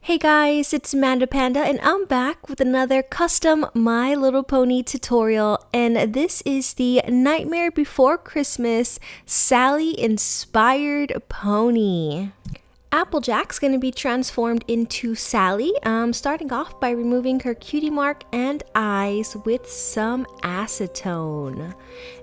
Hey guys, it's Manda Panda and I'm back with another custom My Little Pony tutorial, and this is the Nightmare Before Christmas Sally inspired pony. Applejack's going to be transformed into Sally, starting off by removing her cutie mark and eyes with some acetone.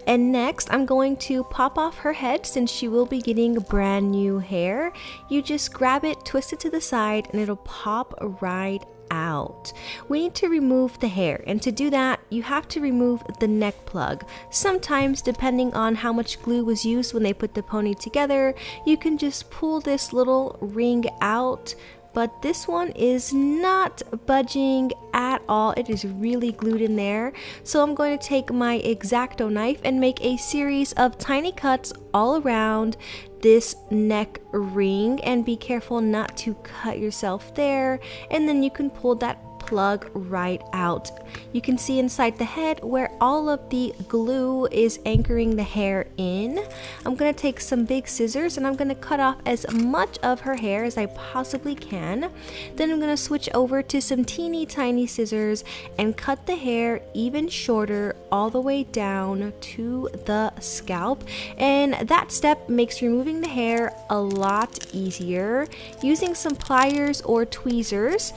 And next, I'm going to pop off her head since she will be getting brand new hair. You just grab it, twist it to the side, and it'll pop right out. We need to remove the hair, and to do that you have to remove the neck plug. Sometimes, depending on how much glue was used when they put the pony together, you can just pull this little ring out, but this one is not budging at all. It is really glued in there. So I'm going to take my X-Acto knife and make a series of tiny cuts all around this neck ring, and be careful not to cut yourself there, and then you can pull that plug right out. You can see inside the head where all of the glue is anchoring the hair in. I'm going to take some big scissors and I'm going to cut off as much of her hair as I possibly can. Then I'm going to switch over to some teeny tiny scissors and cut the hair even shorter all the way down to the scalp, and that step makes removing the hair a lot easier. Using some pliers or tweezers,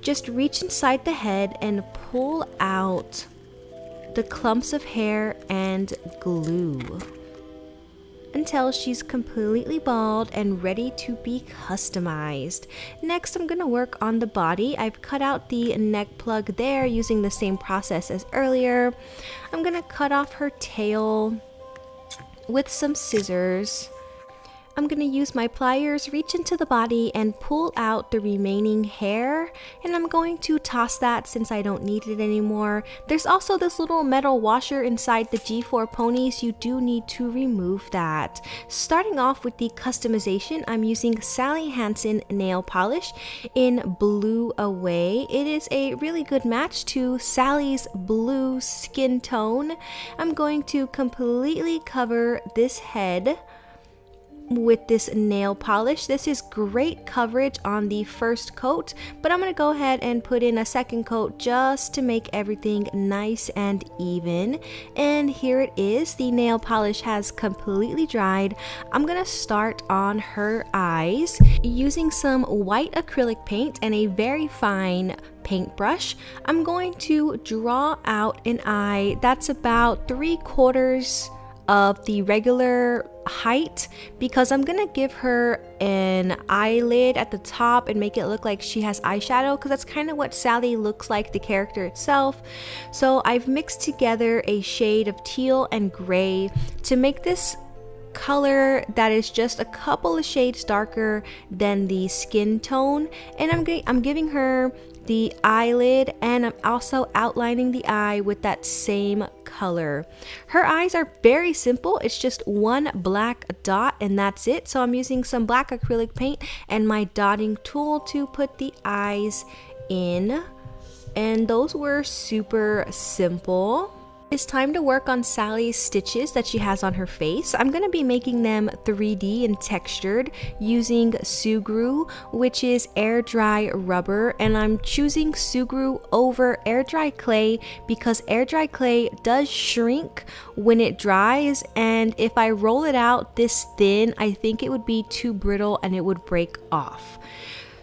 just reach inside the head and pull out the clumps of hair and glue until she's completely bald and ready to be customized. Next, I'm going to work on the body. I've cut out the neck plug there using the same process as earlier. I'm going to cut off her tail with some scissors. I'm going to use my pliers, reach into the body and pull out the remaining hair, and I'm going to toss that since I don't need it anymore. There's also this little metal washer inside the G4 ponies. You do need to remove that. Starting off with the customization, I'm using Sally Hansen nail polish in Blue Away. It is a really good match to Sally's blue skin tone. I'm going to completely cover this head with this nail polish. This is great coverage on the first coat, but I'm going to go ahead and put in a second coat just to make everything nice and even. And here it is. The nail polish has completely dried. I'm going to start on her eyes using some white acrylic paint and a very fine paintbrush. I'm going to draw out an eye that's about 3/4 of the regular height, because I'm gonna give her an eyelid at the top and make it look like she has eyeshadow, because that's kind of what Sally looks like, the character itself. So I've mixed together a shade of teal and gray to make this color that is just a couple of shades darker than the skin tone, and I'm giving her the eyelid, and I'm also outlining the eye with that same color. Her eyes are very simple. It's just one black dot and that's it. So I'm using some black acrylic paint and my dotting tool to put the eyes in, and those were super simple. It's time to work on Sally's stitches that she has on her face. I'm going to be making them 3D and textured using Sugru, which is air dry rubber, and I'm choosing Sugru over air dry clay because air dry clay does shrink when it dries, and if I roll it out this thin, I think it would be too brittle and it would break off.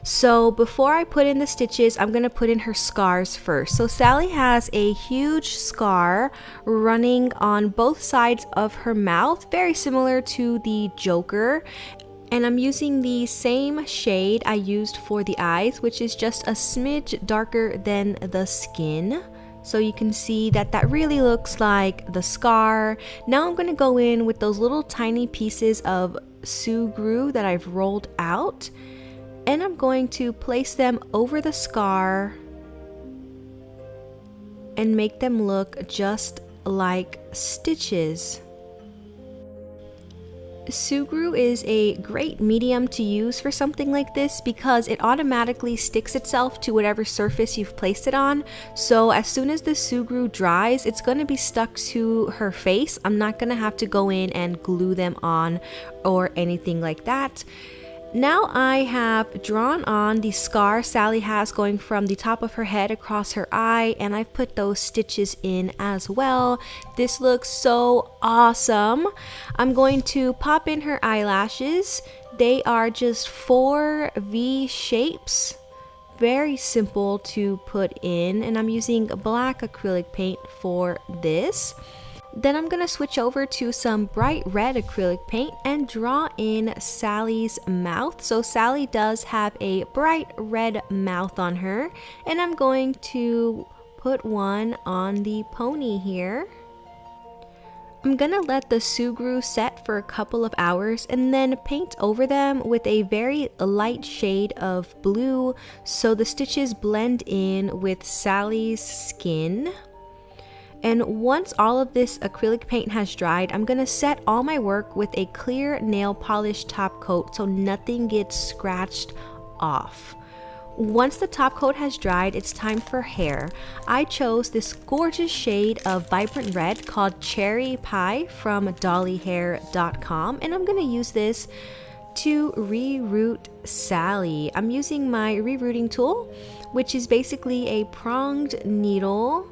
So before I put in the stitches, I'm going to put in her scars first. So Sally has a huge scar running on both sides of her mouth, very similar to the Joker. And I'm using the same shade I used for the eyes, which is just a smidge darker than the skin. So you can see that that really looks like the scar. Now I'm going to go in with those little tiny pieces of Sugru that I've rolled out, and I'm going to place them over the scar and make them look just like stitches. Sugru is a great medium to use for something like this because it automatically sticks itself to whatever surface you've placed it on. So as soon as the Sugru dries, it's going to be stuck to her face. I'm not going to have to go in and glue them on or anything like that. Now I have drawn on the scar Sally has going from the top of her head across her eye, and I've put those stitches in as well. This looks so awesome. I'm going to pop in her eyelashes. They are just 4 V shapes. Very simple to put in, and I'm using black acrylic paint for this. Then I'm going to switch over to some bright red acrylic paint and draw in Sally's mouth. So Sally does have a bright red mouth on her, and I'm going to put one on the pony here. I'm going to let the Sugru set for a couple of hours and then paint over them with a very light shade of blue so the stitches blend in with Sally's skin. And once all of this acrylic paint has dried, I'm going to set all my work with a clear nail polish top coat so nothing gets scratched off. Once the top coat has dried, it's time for hair. I chose this gorgeous shade of vibrant red called Cherry Pie from dollyhair.com, and I'm going to use this to reroot Sally. I'm using my rerooting tool, which is basically a pronged needle.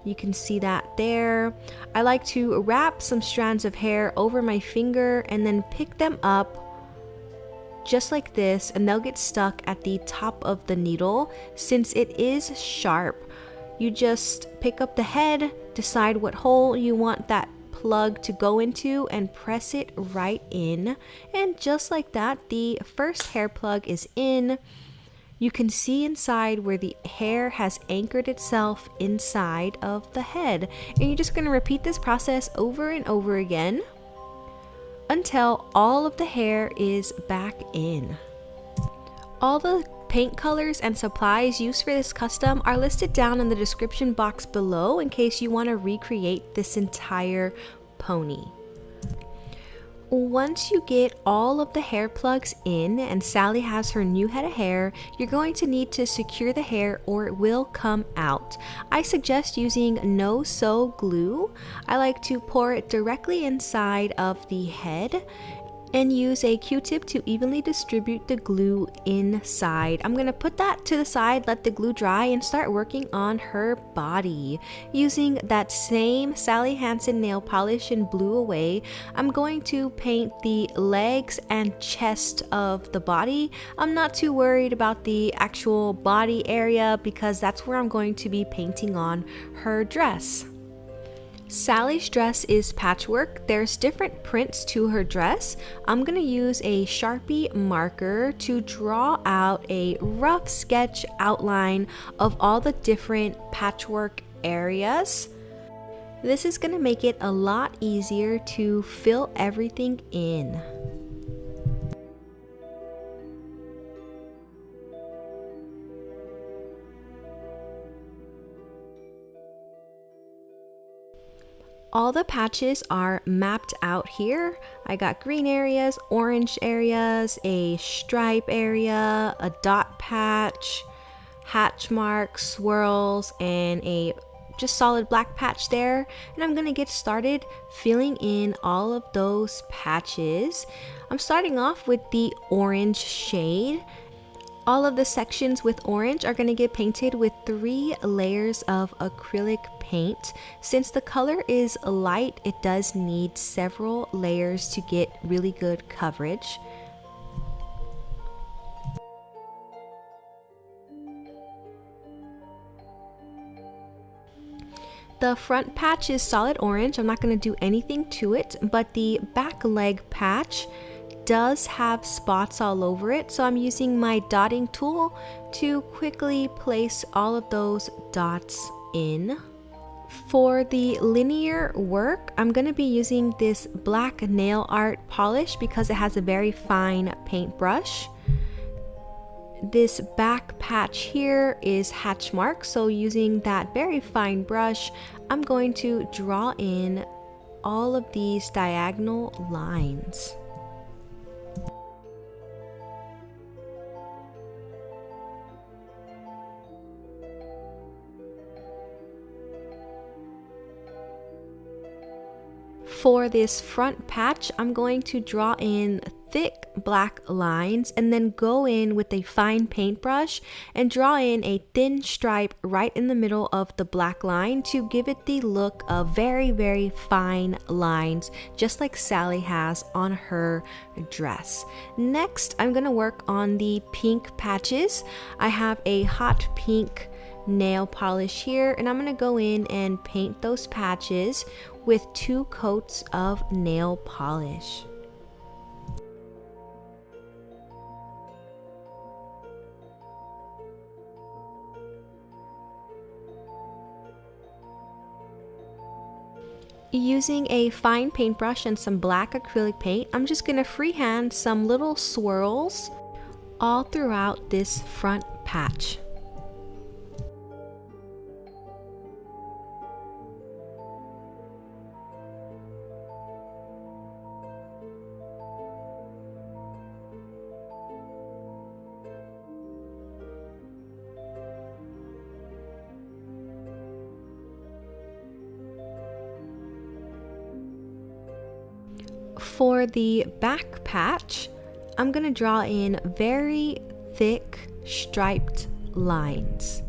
You can see that there. I like to wrap some strands of hair over my finger and then pick them up just like this, and they'll get stuck at the top of the needle. Since it is sharp, you just pick up the head, decide what hole you want that plug to go into, and press it right in. And just like that, the first hair plug is in. You can see inside where the hair has anchored itself inside of the head. And you're just going to repeat this process over and over again until all of the hair is back in. All the paint colors and supplies used for this custom are listed down in the description box below in case you want to recreate this entire pony. Once you get all of the hair plugs in and Sally has her new head of hair, you're going to need to secure the hair or it will come out. I suggest using no-sew glue. I like to pour it directly inside of the head and use a Q-tip to evenly distribute the glue inside. I'm gonna put that to the side, let the glue dry, and start working on her body. Using that same Sally Hansen nail polish and Blue Away, I'm going to paint the legs and chest of the body. I'm not too worried about the actual body area because that's where I'm going to be painting on her dress. Sally's dress is patchwork. There's different prints to her dress. I'm gonna use a Sharpie marker to draw out a rough sketch outline of all the different patchwork areas. This is gonna make it a lot easier to fill everything in. All the patches are mapped out here. I got green areas, orange areas, a stripe area, a dot patch, hatch marks, swirls, and a just solid black patch there. And I'm gonna get started filling in all of those patches. I'm starting off with the orange shade. All of the sections with orange are going to get painted with 3 layers of acrylic paint. Since the color is light, it does need several layers to get really good coverage. The front patch is solid orange. I'm not going to do anything to it, but the back leg patch does have spots all over it, so I'm using my dotting tool to quickly place all of those dots in. For the linear work, I'm going to be using this black nail art polish because it has a very fine paintbrush. This back patch here is hatch mark, so using that very fine brush, I'm going to draw in all of these diagonal lines. For this front patch, I'm going to draw in thick black lines and then go in with a fine paintbrush and draw in a thin stripe right in the middle of the black line to give it the look of very, very fine lines, just like Sally has on her dress. Next, I'm going to work on the pink patches. I have a hot pink nail polish here, and I'm going to go in and paint those patches with 2 coats of nail polish. Using a fine paintbrush and some black acrylic paint, I'm just going to freehand some little swirls all throughout this front patch. For the back patch, I'm going to draw in very thick striped lines.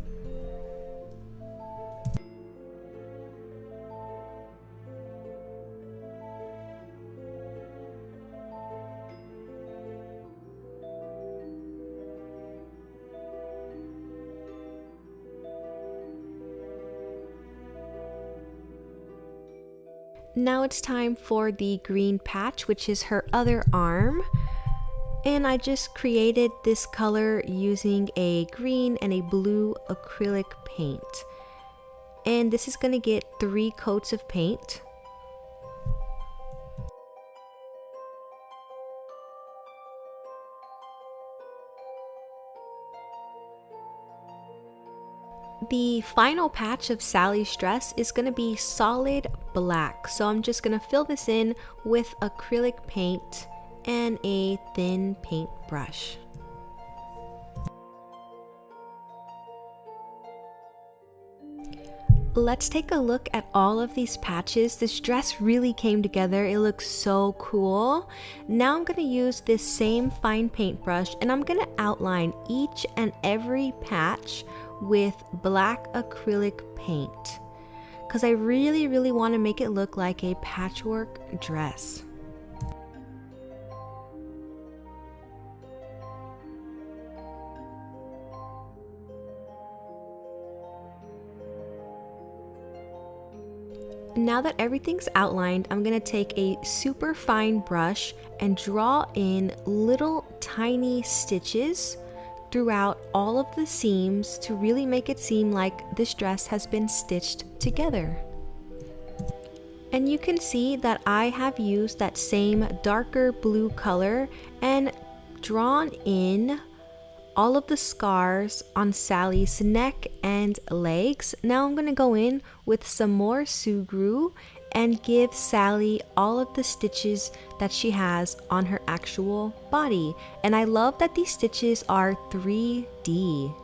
Now it's time for the green patch, which is her other arm. And I just created this color using a green and a blue acrylic paint. And this is going to get 3 coats of paint. The final patch of Sally's dress is going to be solid black, so I'm just going to fill this in with acrylic paint and a thin paintbrush. Let's take a look at all of these patches. This dress really came together. It looks so cool. Now I'm going to use this same fine paintbrush and I'm going to outline each and every patch with black acrylic paint because I really want to make it look like a patchwork dress. Now that everything's outlined, I'm going to take a super fine brush and draw in little tiny stitches throughout all of the seams to really make it seem like this dress has been stitched together. And you can see that I have used that same darker blue color and drawn in all of the scars on Sally's neck and legs. Now I'm going to go in with some more sugru and give Sally all of the stitches that she has on her actual body. And I love that these stitches are 3D.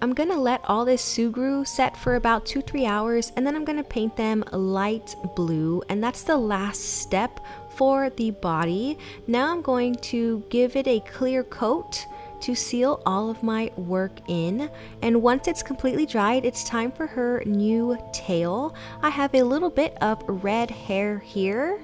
I'm gonna let all this sugru set for about 2-3 hours and then I'm gonna paint them light blue, and that's the last step for the body. Now I'm going to give it a clear coat to seal all of my work in, and once it's completely dried, it's time for her new tail. I have a little bit of red hair here.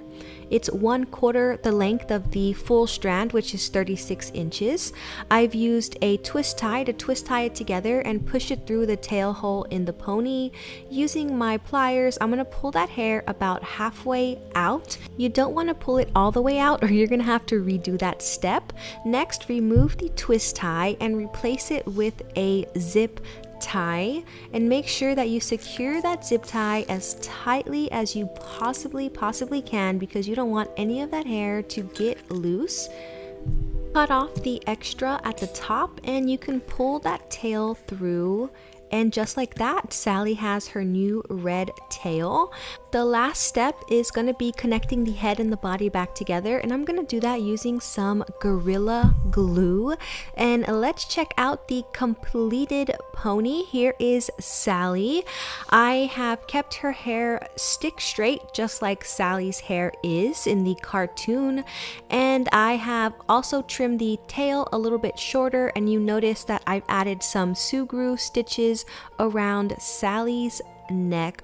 It's 1/4 the length of the full strand, which is 36 inches. I've used a twist tie to twist tie it together and push it through the tail hole in the pony. Using my pliers, I'm going to pull that hair about halfway out. You don't want to pull it all the way out or you're going to have to redo that step. Next, remove the twist tie and replace it with a zip tie, and make sure that you secure that zip tie as tightly as you possibly can, because you don't want any of that hair to get loose. Cut off the extra at the top and you can pull that tail through And just like that, Sally has her new red tail. The last step is going to be connecting the head and the body back together, and I'm going to do that using some Gorilla Glue. And let's check out the completed pony. Here is Sally. I have kept her hair stick straight just like Sally's hair is in the cartoon, and I have also trimmed the tail a little bit shorter, and you notice that I've added some Sugru stitches around Sally's neck.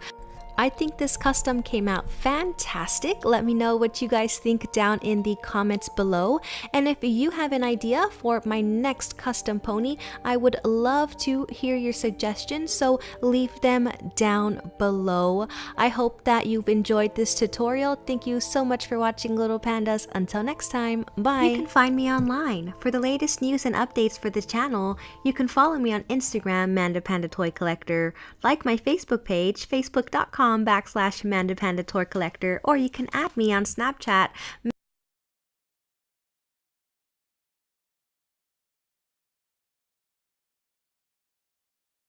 I think this custom came out fantastic. Let me know what you guys think down in the comments below. And if you have an idea for my next custom pony, I would love to hear your suggestions, so leave them down below. I hope that you've enjoyed this tutorial. Thank you so much for watching, little pandas. Until next time, bye. You can find me online. For the latest news and updates for the channel, you can follow me on Instagram, Manda Panda Toy Collector. Like my Facebook page, facebook.com/Manda Panda Toy Collector, or you can add me on Snapchat,